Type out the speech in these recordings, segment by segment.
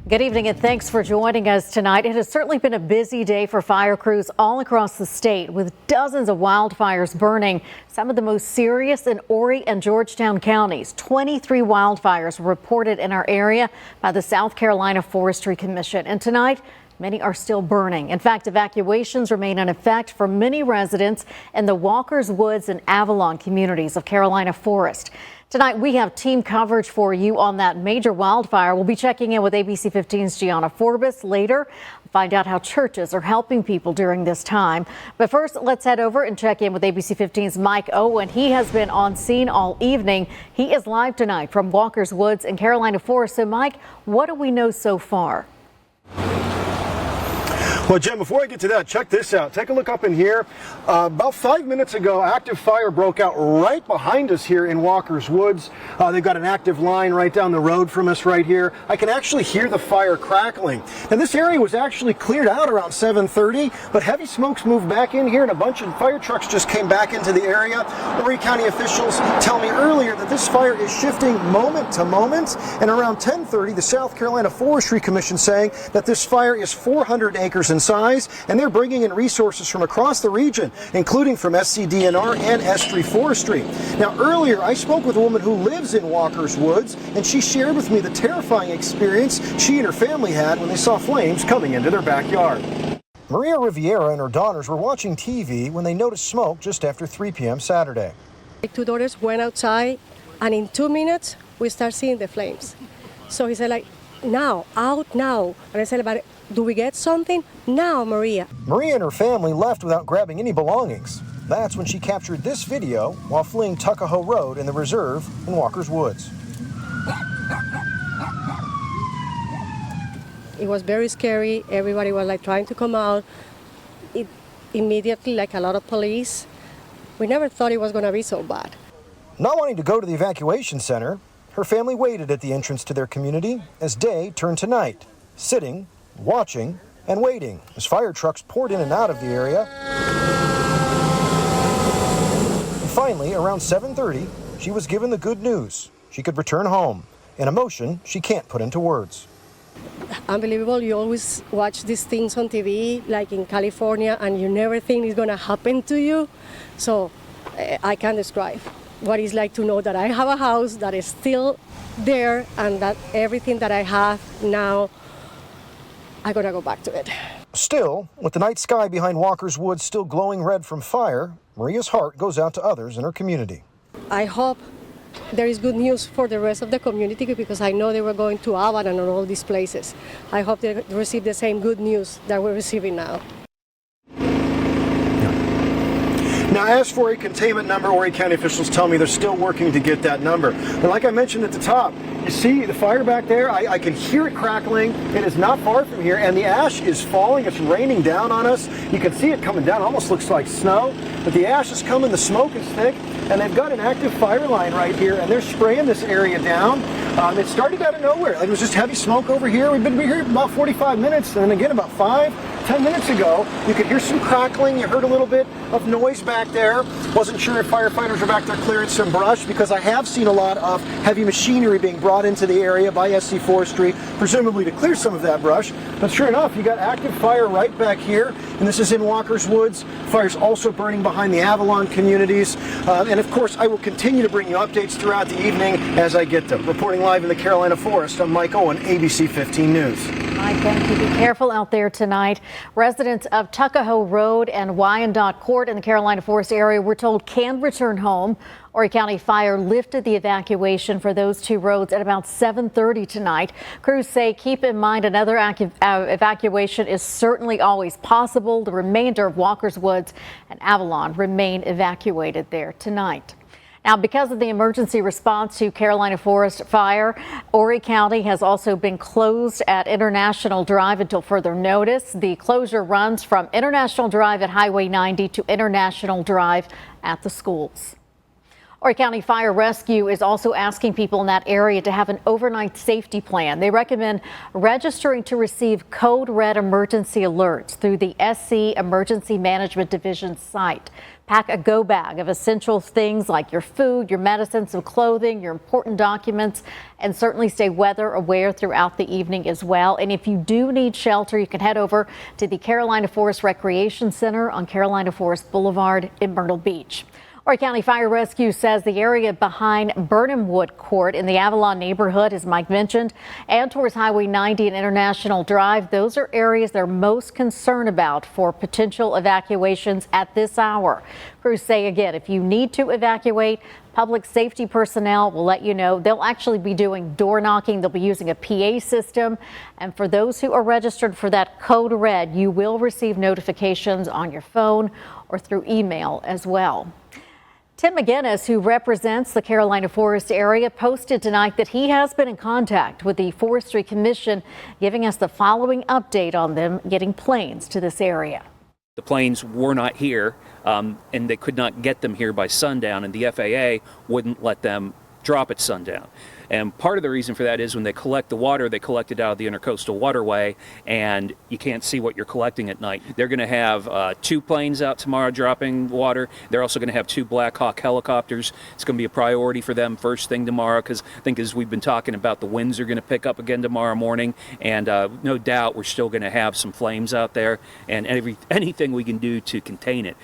Good evening and thanks for joining us tonight. It has certainly been a busy day for fire crews all across the state with dozens of wildfires burning, some of the most serious in Horry and Georgetown counties. 23 wildfires were reported in our area by the South Carolina Forestry Commission. And tonight, many are still burning. In fact, evacuations remain in effect for many residents in the Walker's Woods and Avalon communities of Carolina Forest. Tonight, we have team coverage for you on that major wildfire. We'll be checking in with ABC 15's Gianna Forbes later. Find out how churches are helping people during this time. But first, let's head over and check in with ABC 15's Mike Owen. He has been on scene all evening. He is live tonight from Walker's Woods and Carolina Forest. So, Mike, what do we know so far? Well, Jim, before I get to that, check this out. Take a look up in here. About 5 minutes ago, active fire broke out right behind us here in Walker's Woods. They've got an active line right down the road from us right here. I can actually hear the fire crackling. And this area was actually cleared out around 7:30, but heavy smokes moved back in here and a bunch of fire trucks just came back into the area. Horry County officials tell me earlier that this fire is shifting moment to moment. And around 10:30, the South Carolina Forestry Commission saying that this fire is 400 acres in size, and they're bringing in resources from across the region, including from SCDNR and S3 Forestry. Now, earlier I spoke with a woman who lives in Walker's Woods, and she shared with me the terrifying experience she and her family had when they saw flames coming into their backyard. Maria Riviera and her daughters were watching TV when they noticed smoke just after 3 p.m. Saturday. My two daughters went outside, and in 2 minutes we start seeing the flames. So he said, like, now, out now. And I said, but do we get something? Now, Maria. Maria and her family left without grabbing any belongings. That's when she captured this video while fleeing Tuckahoe Road in the reserve in Walker's Woods. It was very scary. Everybody was like trying to come out. It immediately, like a lot of police. We never thought it was going to be so bad. Not wanting to go to the evacuation center, her family waited at the entrance to their community as day turned to night, sitting, watching, and waiting as fire trucks poured in and out of the area. And finally, around 7:30, she was given the good news. She could return home, an emotion she can't put into words. Unbelievable. You always watch these things on TV, like in California, and you never think it's going to happen to you. So I can't describe what it's like to know that I have a house that is still there and that everything that I have now, I'm going to go back to it. Still, with the night sky behind Walker's Woods still glowing red from fire, Maria's heart goes out to others in her community. I hope there is good news for the rest of the community because I know they were going to Avalon and all these places. I hope they receive the same good news that we're receiving now. Now, as for a containment number, Horry County officials tell me they're still working to get that number. But like I mentioned at the top, you see the fire back there? I can hear it crackling. It is not far from here, and the ash is falling. It's raining down on us. You can see it coming down. It almost looks like snow. But the ash is coming. The smoke is thick, and they've got an active fire line right here, and they're spraying this area down. It started out of nowhere. It was just heavy smoke over here. We've been here about 45 minutes, and again, about 5-10 minutes ago, you could hear some crackling. You heard a little bit of noise back there. Wasn't sure if firefighters were back there clearing some brush because I have seen a lot of heavy machinery being brought into the area by SC Forestry, presumably to clear some of that brush. But sure enough, you got active fire right back here, and this is in Walker's Woods. Fire's also burning behind the Avalon communities. And of course, I will continue to bring you updates throughout the evening as I get them. Reporting live in the Carolina Forest, I'm Mike Owen, ABC 15 News. Mike, thank you. Be careful out there tonight. Residents of Tuckahoe Road and Wyandotte Court in the Carolina Forest area we're told can return home. Horry County Fire lifted the evacuation for those two roads at about 7:30 tonight. Crews say keep in mind another evacuation is certainly always possible. The remainder of Walker's Woods and Avalon remain evacuated there tonight. Now, because of the emergency response to Carolina Forest fire, Horry County has also been closed at International Drive until further notice. The closure runs from International Drive at Highway 90 to International Drive at the schools. Horry County Fire Rescue is also asking people in that area to have an overnight safety plan. They recommend registering to receive code red emergency alerts through the SC Emergency Management Division site. Pack a go bag of essential things like your food, your medicines, some clothing, your important documents, and certainly stay weather aware throughout the evening as well. And if you do need shelter, you can head over to the Carolina Forest Recreation Center on Carolina Forest Boulevard in Myrtle Beach. Horry County Fire Rescue says the area behind Burnhamwood Court in the Avalon neighborhood, as Mike mentioned, and towards Highway 90 and International Drive, those are areas they're most concerned about for potential evacuations at this hour. Crews say again, if you need to evacuate, public safety personnel will let you know. They'll actually be doing door knocking. They'll be using a PA system. And for those who are registered for that code red, you will receive notifications on your phone or through email as well. Tim McGinnis, who represents the Carolina Forest area, posted tonight that he has been in contact with the Forestry Commission, giving us the following update on them getting planes to this area. The planes were not here, and they could not get them here by sundown, and the FAA wouldn't let them drop at sundown. And part of the reason for that is when they collect the water, they collect it out of the intercoastal waterway, and you can't see what you're collecting at night. They're going to have 2 planes out tomorrow dropping water. They're also going to have 2 Black Hawk helicopters. It's going to be a priority for them first thing tomorrow, because I think as we've been talking about, the winds are going to pick up again tomorrow morning, and no doubt we're still going to have some flames out there, and anything we can do to contain it.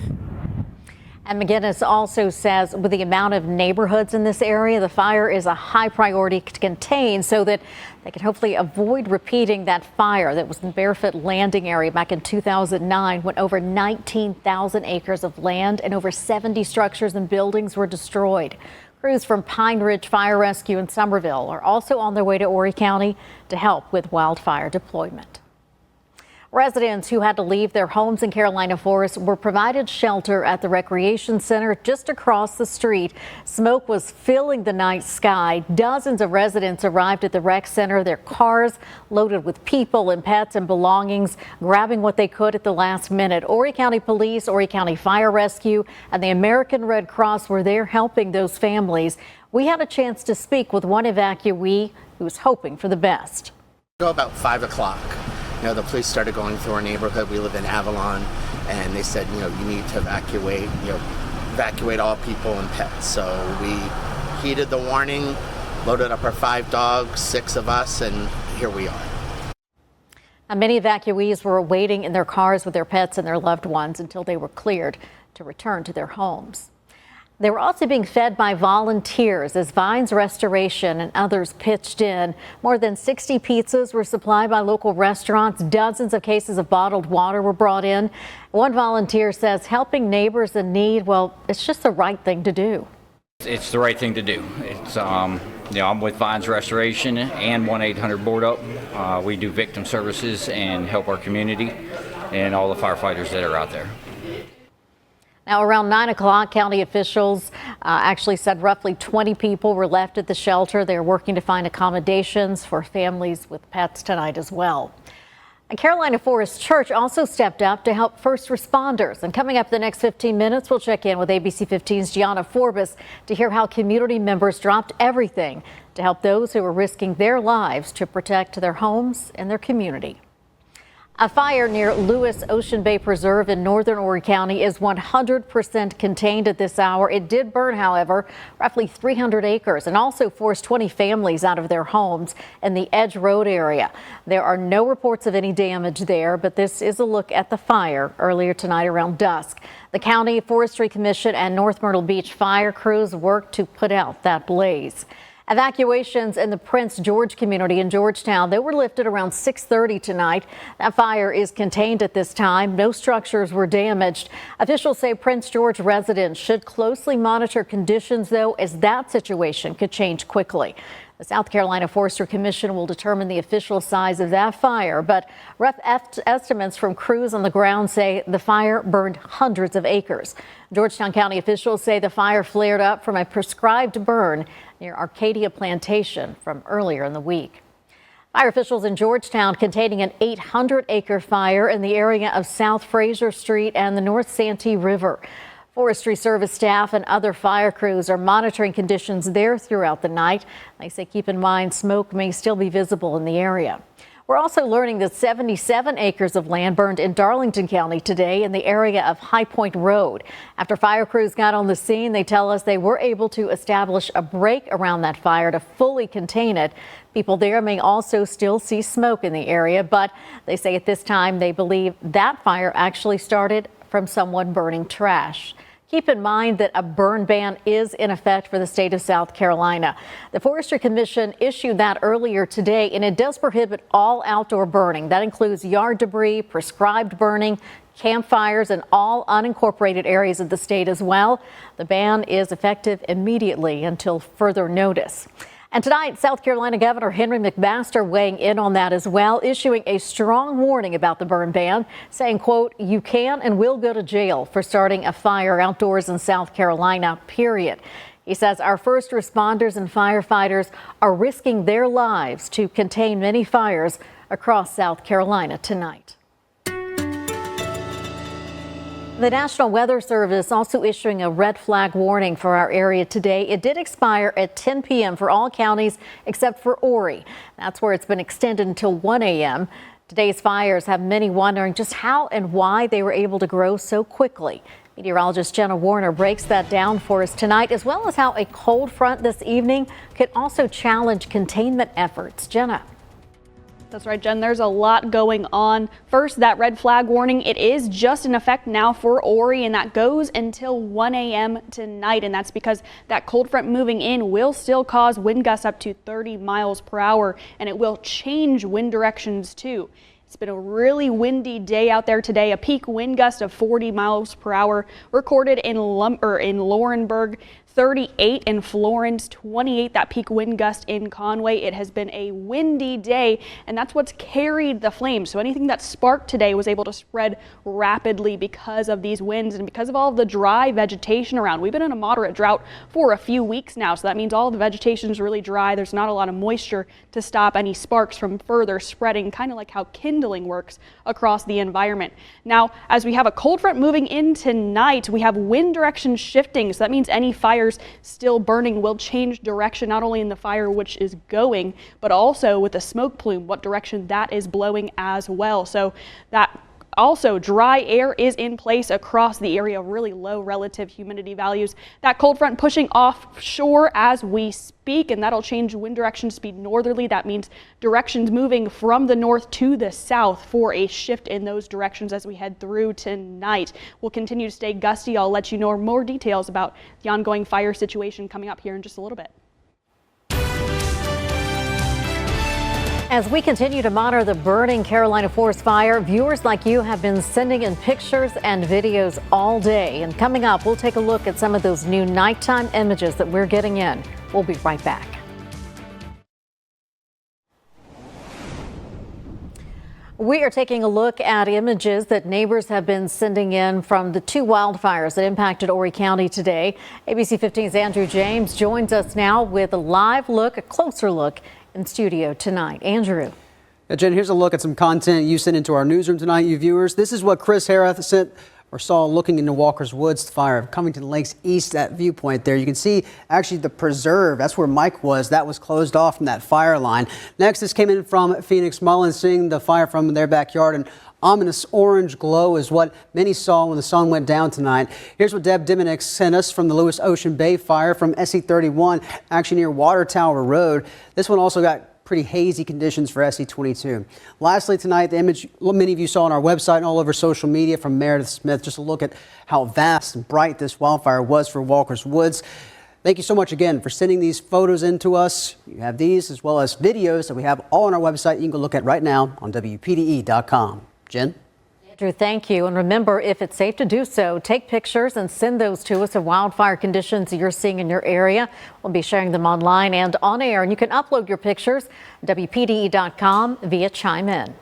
And McGinnis also says with the amount of neighborhoods in this area, the fire is a high priority to contain so that they can hopefully avoid repeating that fire that was in the Barefoot Landing area back in 2009 when over 19,000 acres of land and over 70 structures and buildings were destroyed. Crews from Pine Ridge Fire Rescue in Somerville are also on their way to Horry County to help with wildfire deployment. Residents who had to leave their homes in Carolina Forest were provided shelter at the recreation center just across the street. Smoke was filling the night sky. Dozens of residents arrived at the rec center, their cars loaded with people and pets and belongings, grabbing what they could at the last minute. Horry County Police, Horry County Fire Rescue, and the American Red Cross were there helping those families. We had a chance to speak with one evacuee who was hoping for the best. About 5 o'clock. The police started going through our neighborhood. We live in Avalon, and they said, you need to evacuate, evacuate all people and pets. So we heeded the warning, loaded up our 5 dogs, 6 of us, and here we are. And many evacuees were waiting in their cars with their pets and their loved ones until they were cleared to return to their homes. They were also being fed by volunteers as Vines Restoration and others pitched in. More than 60 pizzas were supplied by local restaurants. Dozens of cases of bottled water were brought in. One volunteer says helping neighbors in need, well, it's just the right thing to do. It's the right thing to do. It's, I'm with Vines Restoration and 1-800-BOARD-UP. We do victim services and help our community and all the firefighters that are out there. Now, around 9 o'clock, county officials actually said roughly 20 people were left at the shelter. They're working to find accommodations for families with pets tonight as well. And Carolina Forest Church also stepped up to help first responders. And coming up the next 15 minutes, we'll check in with ABC 15's Gianna Forbes to hear how community members dropped everything to help those who are risking their lives to protect their homes and their community. A fire near Lewis Ocean Bay Preserve in northern Horry County is 100% contained at this hour. It did burn, however, roughly 300 acres and also forced 20 families out of their homes in the Edge Road area. There are no reports of any damage there, but this is a look at the fire earlier tonight around dusk. The County Forestry Commission and North Myrtle Beach fire crews worked to put out that blaze. Evacuations in the Prince George community in Georgetown, they were lifted around 6:30 tonight. That fire is contained at this time. No structures were damaged. Officials say Prince George residents should closely monitor conditions, though, as that situation could change quickly. The South Carolina Forestry Commission will determine the official size of that fire, but rough estimates from crews on the ground say the fire burned hundreds of acres. Georgetown County officials say the fire flared up from a prescribed burn near Arcadia Plantation from earlier in the week. Fire officials in Georgetown containing an 800-acre fire in the area of South Fraser Street and the North Santee River. Forestry Service staff and other fire crews are monitoring conditions there throughout the night. They say keep in mind smoke may still be visible in the area. We're also learning that 77 acres of land burned in Darlington County today in the area of High Point Road. After fire crews got on the scene, they tell us they were able to establish a break around that fire to fully contain it. People there may also still see smoke in the area, but they say at this time they believe that fire actually started from someone burning trash. Keep in mind that a burn ban is in effect for the state of South Carolina. The Forestry Commission issued that earlier today, and it does prohibit all outdoor burning. That includes yard debris, prescribed burning, campfires, and all unincorporated areas of the state as well. The ban is effective immediately until further notice. And tonight, South Carolina Governor Henry McMaster weighing in on that as well, issuing a strong warning about the burn ban, saying, quote, you can and will go to jail for starting a fire outdoors in South Carolina, period. He says our first responders and firefighters are risking their lives to contain many fires across South Carolina tonight. The National Weather Service also issuing a red flag warning for our area today. It did expire at 10 p.m. for all counties except for Horry. That's where it's been extended until 1 a.m. Today's fires have many wondering just how and why they were able to grow so quickly. Meteorologist Jenna Warner breaks that down for us tonight, as well as how a cold front this evening could also challenge containment efforts. Jenna. That's right, Jen. There's a lot going on. First, that red flag warning, it is just in effect now for Horry, and that goes until 1 a.m. tonight. And that's because that cold front moving in will still cause wind gusts up to 30 miles per hour, and it will change wind directions too. It's been a really windy day out there today. A peak wind gust of 40 miles per hour recorded in Laurinburg, 38 in Florence, 28 that peak wind gust in Conway. It has been a windy day, and that's what's carried the flames. So anything that sparked today was able to spread rapidly because of these winds and because of all of the dry vegetation around. We've been in a moderate drought for a few weeks now, so that means all the vegetation is really dry. There's not a lot of moisture to stop any sparks from further spreading, kind of like how kindling works across the environment. Now, as we have a cold front moving in tonight, we have wind direction shifting, so that means any fire still burning will change direction, not only in the fire which is going, but also with the smoke plume, what direction that is blowing as well. So that also dry air is in place across the area, really low relative humidity values. That cold front pushing offshore as we speak, and that'll change wind direction speed northerly. That means directions moving from the north to the south for a shift in those directions as we head through tonight. We'll continue to stay gusty. I'll let you know more details about the ongoing fire situation coming up here in just a little bit. As we continue to monitor the burning Carolina forest fire, viewers like you have been sending in pictures and videos all day. And coming up, we'll take a look at some of those new nighttime images that we're getting in. We'll be right back. We are taking a look at images that neighbors have been sending in from the two wildfires that impacted Horry County today. ABC 15's Andrew James joins us now with a live look, a closer look in studio tonight. Andrew. Yeah, Jen, here's a look at some content you sent into our newsroom tonight, you viewers. This is what Chris Harath sent or saw looking into Walker's Woods fire of Covington Lakes East, that viewpoint there. You can see actually the preserve, that's where Mike was, that was closed off from that fire line. Next, this came in from Phoenix Mullins, seeing the fire from their backyard, and ominous orange glow is what many saw when the sun went down tonight. Here's what Deb Diminick sent us from the Lewis Ocean Bay fire from SE 31, actually near Water Tower Road. This one also got pretty hazy conditions for SE 22. Lastly tonight, the image many of you saw on our website and all over social media from Meredith Smith. Just a look at how vast and bright this wildfire was for Walker's Woods. Thank you so much again for sending these photos in to us. You have these as well as videos that we have all on our website you can go look at right now on WPDE.com. Jen? Andrew, thank you. And remember, if it's safe to do so, take pictures and send those to us of wildfire conditions you're seeing in your area. We'll be sharing them online and on air, and you can upload your pictures WPDE.com via Chime In.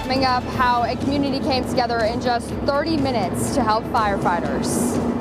Coming up, how a community came together in just 30 minutes to help firefighters.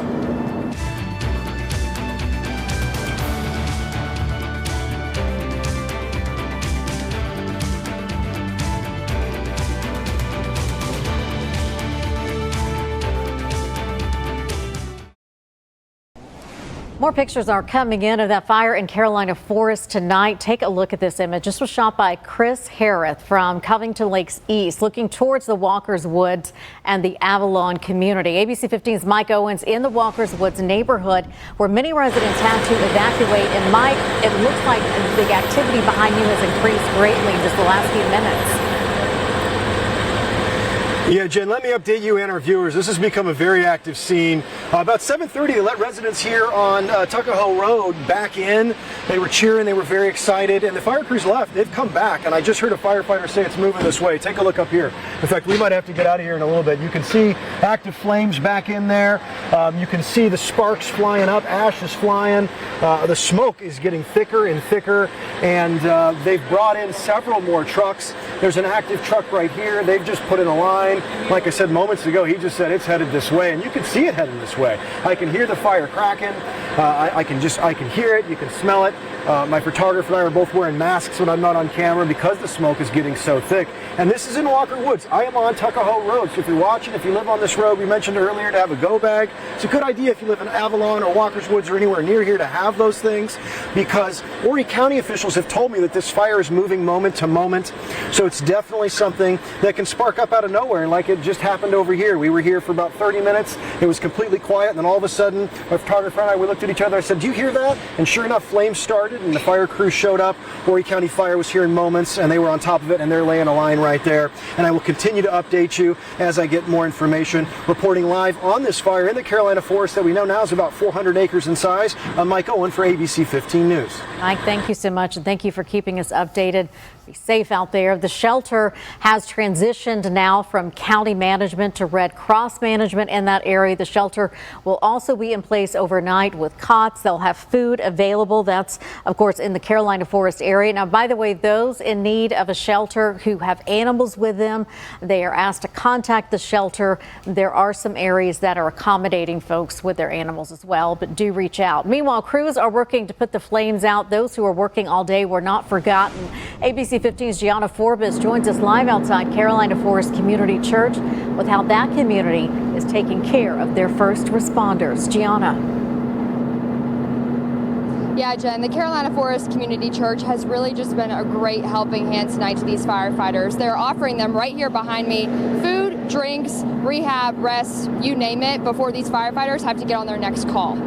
More pictures are coming in of that fire in Carolina Forest tonight. Take a look at this image. This was shot by Chris Harris from Covington Lakes East, looking towards the Walker's Woods and the Avalon community. ABC 15's Mike Owens in the Walker's Woods neighborhood, where many residents had to evacuate. And Mike, it looks like the activity behind you has increased greatly in just the last few minutes. Yeah, Jen, let me update you and our viewers. This has become a very active scene. About 7:30, they let residents here on Tuckahoe Road back in. They were cheering, they were very excited, and the fire crews left. They've come back, and I just heard a firefighter say it's moving this way. Take a look up here. In fact, we might have to get out of here in a little bit. You can see active flames back in there. You can see the sparks flying up, ash is flying. The smoke is getting thicker and thicker, and they've brought in several more trucks. There's an active truck right here. They've just put in a line. Like I said moments ago, he just said it's headed this way, and you can see it heading this way. I can hear the fire cracking. I can hear it. You can smell it. My photographer and I are both wearing masks when I'm not on camera because the smoke is getting so thick. And this is in Walker Woods. I am on Tuckahoe Road. So if you're watching, if you live on this road, we mentioned earlier to have a go bag. It's a good idea if you live in Avalon or Walker's Woods or anywhere near here to have those things, because Horry County officials have told me that this fire is moving moment to moment. So it's definitely something that can spark up out of nowhere, like it just happened over here. We were here for about 30 minutes. It was completely quiet, and then all of a sudden, my photographer and I, we looked at each other. I said, "Do you hear that?" And sure enough, flames started, and the fire crew showed up. Horry County Fire was here in moments, and they were on top of it, and they're laying a line right there. And I will continue to update you as I get more information. Reporting live on this fire in the Carolina Forest that we know now is about 400 acres in size. I'm Mike Owen for ABC 15 News. Mike, thank you so much, and thank you for keeping us updated. Be safe out there. The shelter has transitioned now from county management to Red Cross management in that area. The shelter will also be in place overnight with cots. They'll have food available. That's, of course, in the Carolina Forest area. Now, by the way, those in need of a shelter who have animals with them, they are asked to contact the shelter. There are some areas that are accommodating folks with their animals as well, but do reach out. Meanwhile, crews are working to put the flames out. Those who are working all day were not forgotten. ABC 15's Gianna Forbes joins us live outside Carolina Forest Community Church with how that community is taking care of their first responders. Gianna. Yeah, Jen, the Carolina Forest Community Church has really just been a great helping hand tonight to these firefighters. They're offering them right here behind me food, drinks, rehab, rest, you name it, before these firefighters have to get on their next call.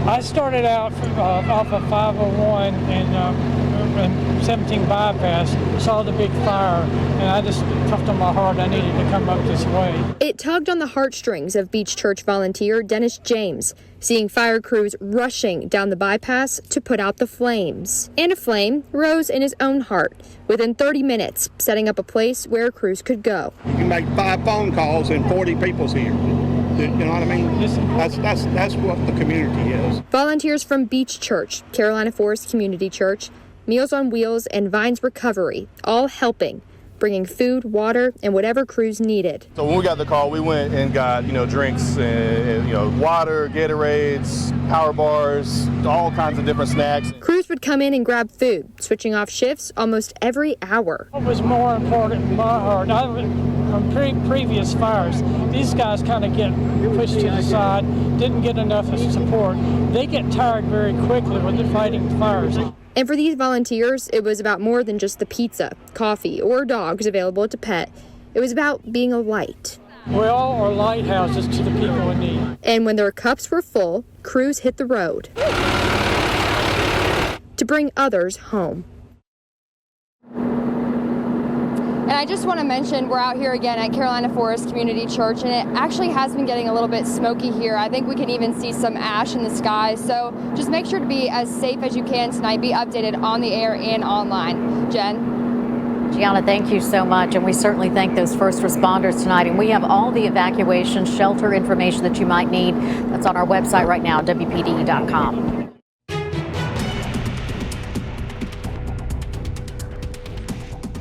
I started out off of 501 and 17 bypass, saw the big fire, and I just felt on my heart I needed to come up this way. It tugged on the heartstrings of Beach Church volunteer Dennis James, seeing fire crews rushing down the bypass to put out the flames. And a flame rose in his own heart within 30 minutes, setting up a place where crews could go. You can make 5 phone calls and 40 people's here. You know what I mean? That's what the community is. Volunteers from Beach Church, Carolina Forest Community Church, Meals on Wheels, and Vines Recovery, all helping, bringing food, water, and whatever crews needed. So when we got the call, we went and got, drinks and, water, Gatorades, power bars, all kinds of different snacks. Crews would come in and grab food, switching off shifts almost every hour. What was more important in my heart, from previous fires, these guys kind of get pushed to the side, didn't get enough support. They get tired very quickly with the fighting fires. And for these volunteers, it was about more than just the pizza, coffee, or dogs available to pet. It was about being a light. We all are lighthouses to the people in need. And when their cups were full, crews hit the road to bring others home. And I just want to mention we're out here again at Carolina Forest Community Church, and it actually has been getting a little bit smoky here. I think we can even see some ash in the sky. So just make sure to be as safe as you can tonight. Be updated on the air and online. Jen? Gianna, thank you so much. And we certainly thank those first responders tonight. And we have all the evacuation shelter information that you might need. That's on our website right now, WPDE.com.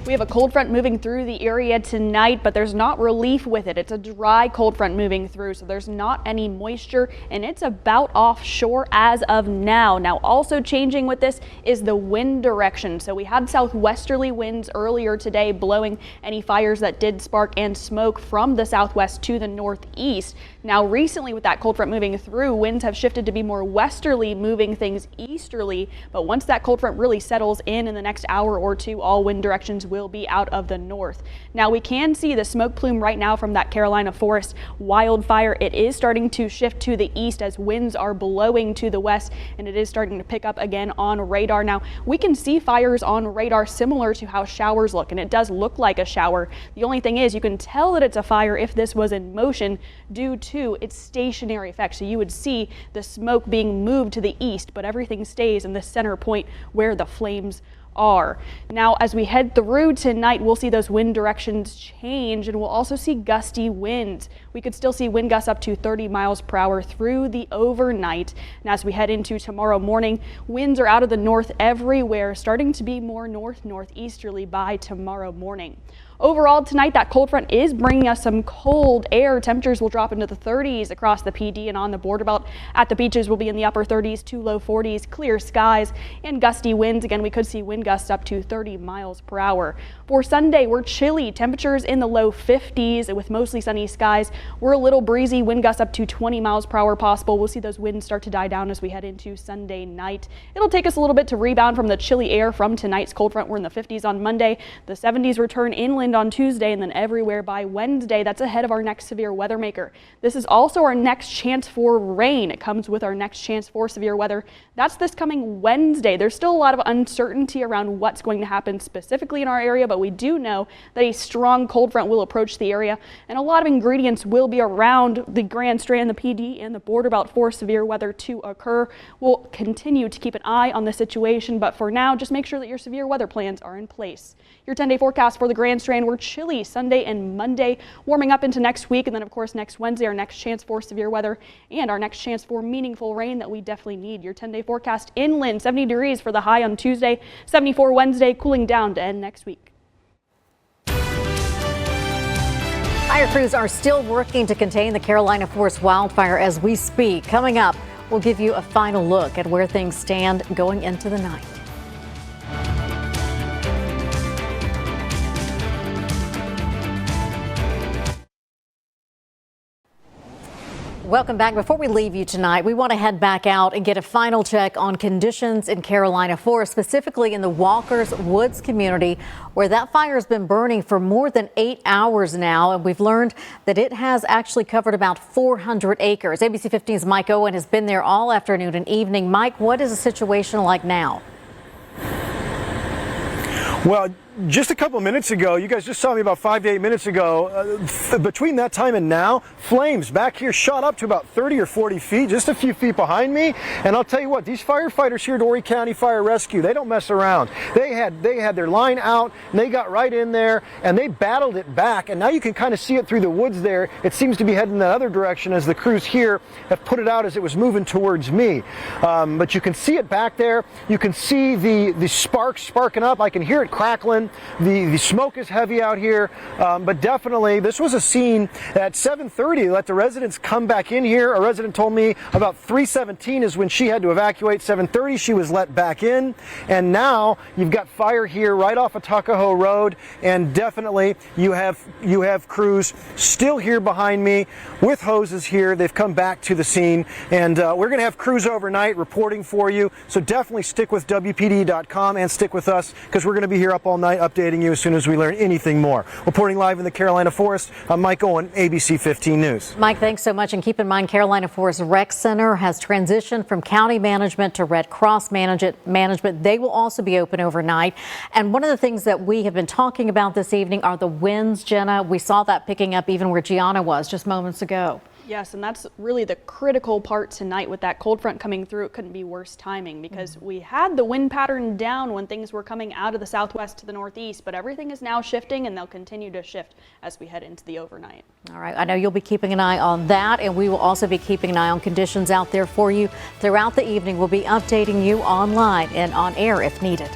We We have a cold front moving through the area tonight, but there's not relief with it. It's a dry cold front moving through, so there's not any moisture, and it's about offshore as of now. Now, also changing with this is the wind direction. So we had southwesterly winds earlier today blowing any fires that did spark and smoke from the southwest to the northeast. Now, recently with that cold front moving through, winds have shifted to be more westerly, moving things easterly. But once that cold front really settles in the next hour or two, all wind directions will be out of the north. Now, we can see the smoke plume right now from that Carolina forest wildfire. It is starting to shift to the east as winds are blowing to the west, and it is starting to pick up again on radar. Now, we can see fires on radar similar to how showers look, and it does look like a shower. The only thing is you can tell that it's a fire if this was in motion due to its stationary effect. So you would see the smoke being moved to the east, but everything stays in the center point where the flames are. Now, as we head through tonight, we'll see those wind directions change, and we'll also see gusty winds. We could still see wind gusts up to 30 miles per hour through the overnight. And as we head into tomorrow morning, winds are out of the north everywhere, starting to be more northeasterly by tomorrow morning. Overall tonight, that cold front is bringing us some cold air. Temperatures will drop into the 30s across the PD and on the border belt. At the beaches, we'll be in the upper 30s to low 40s, clear skies and gusty winds. Again, we could see wind gusts up to 30 miles per hour. For Sunday, we're chilly. Temperatures in the low 50s with mostly sunny skies. We're a little breezy, wind gusts up to 20 miles per hour possible. We'll see those winds start to die down as we head into Sunday night. It'll take us a little bit to rebound from the chilly air from tonight's cold front. We're in the 50s on Monday. The 70s return inland on Tuesday, and then everywhere by Wednesday. That's ahead of our next severe weather maker. This is also our next chance for rain. It comes with our next chance for severe weather. That's this coming Wednesday. There's still a lot of uncertainty around what's going to happen specifically in our area, but we do know that a strong cold front will approach the area, and a lot of ingredients will be around the Grand Strand, the PD, and the border belt for severe weather to occur. We'll continue to keep an eye on the situation, but for now, just make sure that your severe weather plans are in place. Your 10-day forecast for the Grand Strand, we're chilly Sunday and Monday, warming up into next week, and then of course next Wednesday, our next chance for severe weather and our next chance for meaningful rain that we definitely need. Your 10-day forecast inland, 70 degrees for the high on Tuesday, 74 Wednesday, cooling down to end next week. Fire crews are still working to contain the Carolina forest wildfire as we speak. Coming up, we'll give you a final look at where things stand going into the night. Welcome back. Before we leave you tonight, we want to head back out and get a final check on conditions in Carolina forest, specifically in the Walker's Woods community, where that fire has been burning for more than 8 hours now. And we've learned that it has actually covered about 400 acres. ABC 15's Mike Owen has been there all afternoon and evening. Mike, what is the situation like now? Well, just a couple minutes ago, you guys just saw me about 5 to 8 minutes ago, between that time and now, flames back here shot up to about 30 or 40 feet, just a few feet behind me. And I'll tell you what, these firefighters here at Horry County Fire Rescue, they don't mess around. They had their line out, and they got right in there, and they battled it back. And now you can kind of see it through the woods there. It seems to be heading that other direction as the crews here have put it out as it was moving towards me. But you can see it back there. You can see the sparks sparking up. I can hear it crackling. The smoke is heavy out here, but definitely this was a scene at 7:30. Let the residents come back in here. A resident told me about 3:17 is when she had to evacuate. 7:30 she was let back in, and now you've got fire here right off of Tuckahoe Road, and definitely you have crews still here behind me with hoses here. They've come back to the scene, and we're going to have crews overnight reporting for you. So definitely stick with WPDE.com and stick with us, because we're going to be here up all night updating you as soon as we learn anything more. Reporting live in the Carolina Forest, I'm Mike Owen, ABC 15 News. Mike, thanks so much. And keep in mind, Carolina Forest Rec Center has transitioned from county management to Red Cross management. They will also be open overnight. And one of the things that we have been talking about this evening are the winds, Jenna. We saw that picking up even where Gianna was just moments ago. Yes, and that's really the critical part tonight with that cold front coming through. It couldn't be worse timing, because we had the wind pattern down when things were coming out of the southwest to the northeast, but everything is now shifting, and they'll continue to shift as we head into the overnight. All right, I know you'll be keeping an eye on that, and we will also be keeping an eye on conditions out there for you throughout the evening. We'll be updating you online and on air if needed.